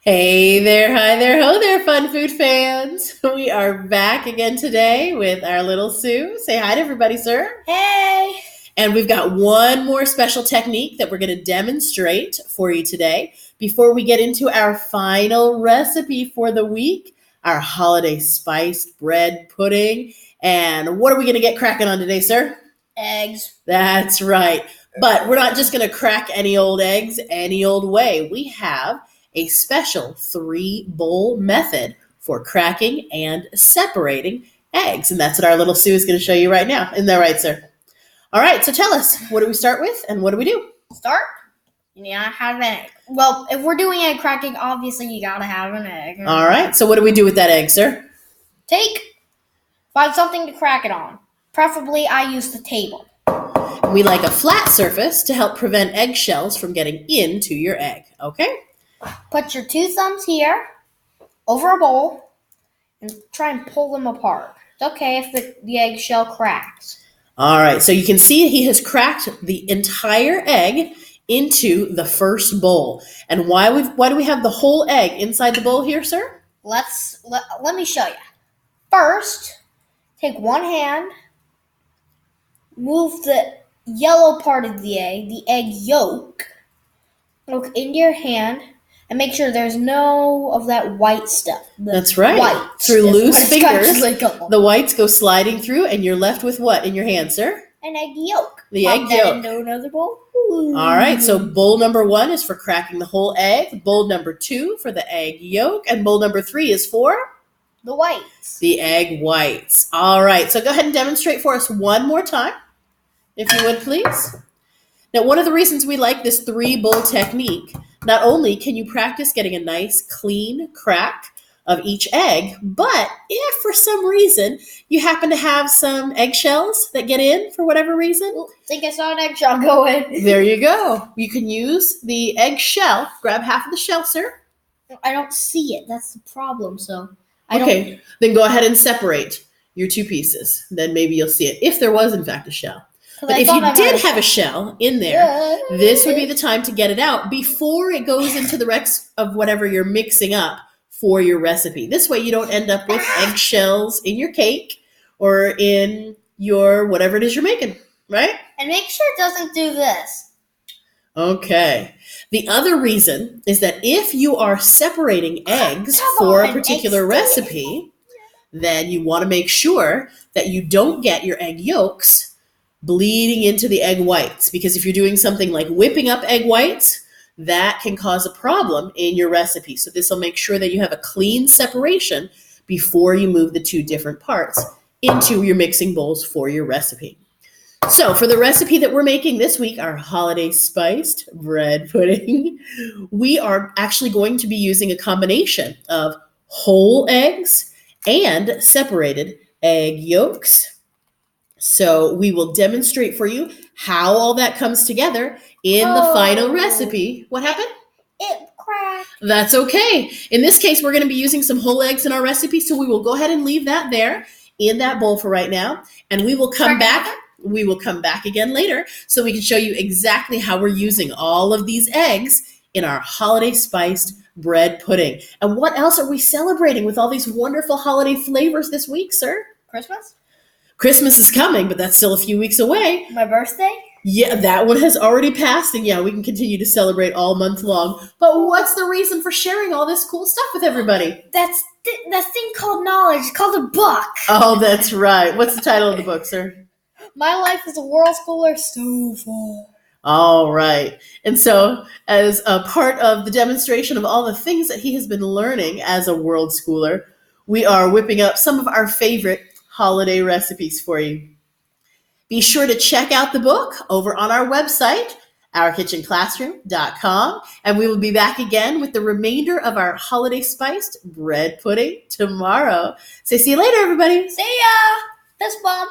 Hey there, hi there, ho there, fun food fans. We are back again today with our Little Sous. Say hi to everybody, sir. Hey! And we've got one more special technique that we're going to demonstrate for you today before we get into our final recipe for the week, our holiday spiced bread pudding. And what are we going to get cracking on today, sir? Eggs. That's right. But we're not just going to crack any old eggs any old way. We have a special 3-bowl method for cracking and separating eggs. And that's what our Little Sue is going to show you right now. Isn't that right, sir? All right, so tell us, what do we start with and what do we do? Start? You need to have an egg. Well, if we're doing egg cracking, obviously you gotta have an egg. All right, so what do we do with that egg, sir? Find something to crack it on. Preferably, I use the table. We like a flat surface to help prevent eggshells from getting into your egg, okay? Put your 2 thumbs here, over a bowl, and try and pull them apart. It's okay if the eggshell cracks. All right, so you can see he has cracked the entire egg into the first bowl. And why do we have the whole egg inside the bowl here, sir? Let me show you. First, take one hand, move the yellow part of the egg yolk, look into your hand, and make sure there's no of that white stuff. That's right. Through loose fingers, the whites go sliding through, and you're left with what in your hand, sir? An egg yolk. The egg yolk. Into another bowl. All right, so bowl number 1 is for cracking the whole egg. Bowl number 2 for the egg yolk. And bowl number 3 is for? The whites. The egg whites. All right, so go ahead and demonstrate for us one more time, if you would, please. Now, one of the reasons we like this 3-bowl technique, not only can you practice getting a nice, clean crack of each egg, but if for some reason you happen to have some eggshells that get in for whatever reason. I think I saw an eggshell go in. There you go. You can use the eggshell. Grab half of the shell, sir. I don't see it. That's the problem, so Okay, then go ahead and separate your 2 pieces. Then maybe you'll see it, if there was, in fact, a shell. But if you did have a shell in there, this would be the time to get it out before it goes into the rest of whatever you're mixing up for your recipe. This way you don't end up with eggshells in your cake or in your whatever it is you're making, right? And make sure it doesn't do this. Okay. The other reason is that if you are separating eggs for a particular recipe, then you want to make sure that you don't get your egg yolks bleeding into the egg whites, because if you're doing something like whipping up egg whites, that can cause a problem in your recipe. So this will make sure that you have a clean separation before you move the 2 different parts into your mixing bowls for your recipe. So for the recipe that we're making this week, our holiday spiced bread pudding, we are actually going to be using a combination of whole eggs and separated egg yolks. So we will demonstrate for you how all that comes together in the final recipe. What happened? It cracked. That's okay. In this case, we're going to be using some whole eggs in our recipe, so we will go ahead and leave that there in that bowl for right now, and we will come back. We will come back again later so we can show you exactly how we're using all of these eggs in our holiday spiced bread pudding. And what else are we celebrating with all these wonderful holiday flavors this week, sir? Christmas? Christmas is coming, but that's still a few weeks away. My birthday? Yeah, that one has already passed, and yeah, we can continue to celebrate all month long. But what's the reason for sharing all this cool stuff with everybody? That's that thing called knowledge. It's called a book. Oh, that's right. What's the title of the book, sir? My Life as a World Schooler, so fun. All right. And so, as a part of the demonstration of all the things that he has been learning as a world schooler, we are whipping up some of our favorite holiday recipes for you. Be sure to check out the book over on our website, ourkitchenclassroom.com, and we will be back again with the remainder of our holiday spiced bread pudding tomorrow. So see you later, everybody. See ya. Fist bump.